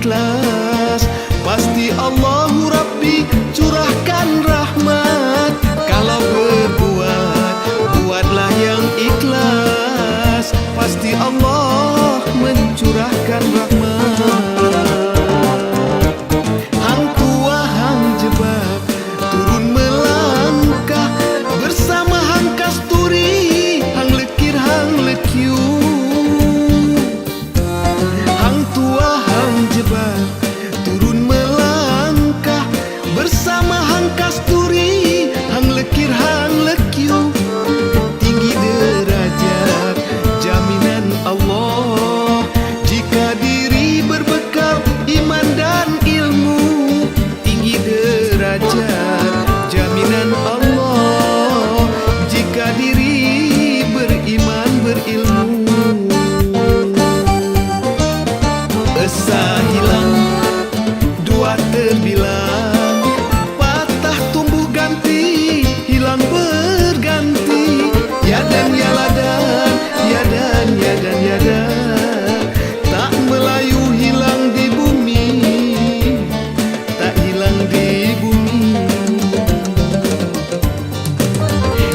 ikhlas, pasti Allahu Rabbi curahkan rahmat. Kalau berbuat, buatlah yang ikhlas, pasti Allah mencurahkan rahmat. Hang tua hang jebak turun melangkah bersama hang kasturi, hang lekir hang lekiu. Hang tua hang jebak turun melangkah bersama hang kasturi, hang lekir hang lekiu. Tinggi derajat jaminan Allah jika diri berbekal iman dan ilmu. Tinggi derajat jaminan Allah jika diri beriman berilmu. Esa hilang, dua terbilang, patah tumbuh ganti, hilang berganti. Ya dan ya ladan, ya dan ya dan ya dan, tak melayu hilang di bumi, tak hilang di bumi.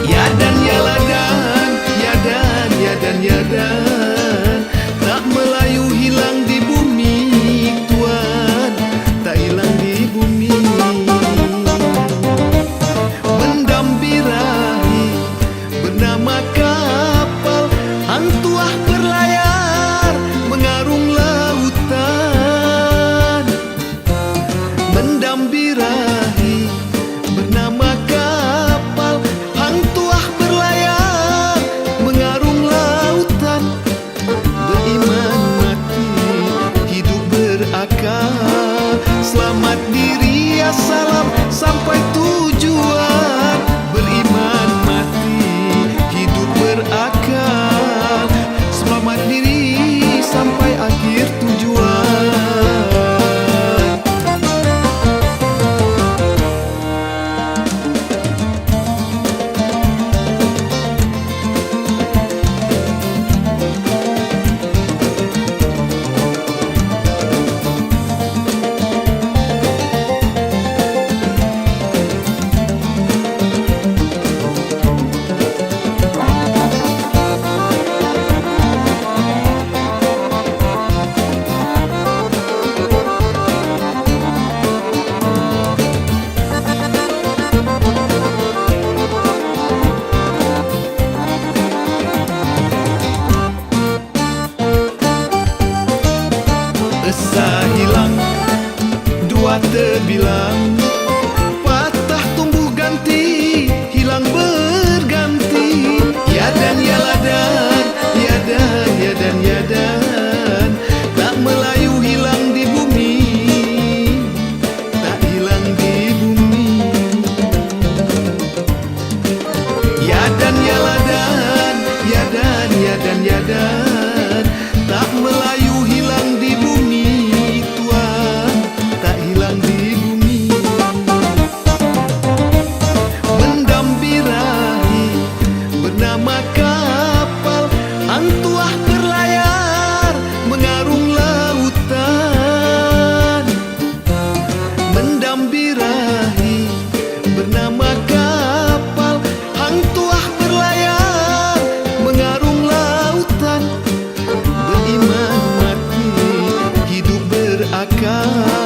Ya dan ya ladan, ya dan ya dan ya dan, tak melayu hilang di bumi, Tuan, tak hilang di bumi. Mendambirahi bernama kapal, hang tuah berlayar mengarung lautan. Mendambirahi bernama kapal, hang tuah berlayar mengarung lautan. Beriman mati, hidup berakal, selamat diri ya salam sampai tujuan. Beriman mati, hidup berakal, selamat diri sampai akhir tujuan. Esa hilang, dua terbilang, patah tumbuh ganti, hilang berganti. Ya dan ya ladan, ya dan ya dan ya dan, tak melayu hilang di bumi, tak hilang di bumi. Ya dan ya ladan, ya dan ya dan ya dan, tak melayu hilang di bumi, Tuan, tak hilang di bumi. Mendambirahi bernama kapal, hang tuah berlayar mengarung lautan. Mendambirahi bernama kapal, hang tuah berlayar mengarung lautan. Beriman mati, hidup berakal,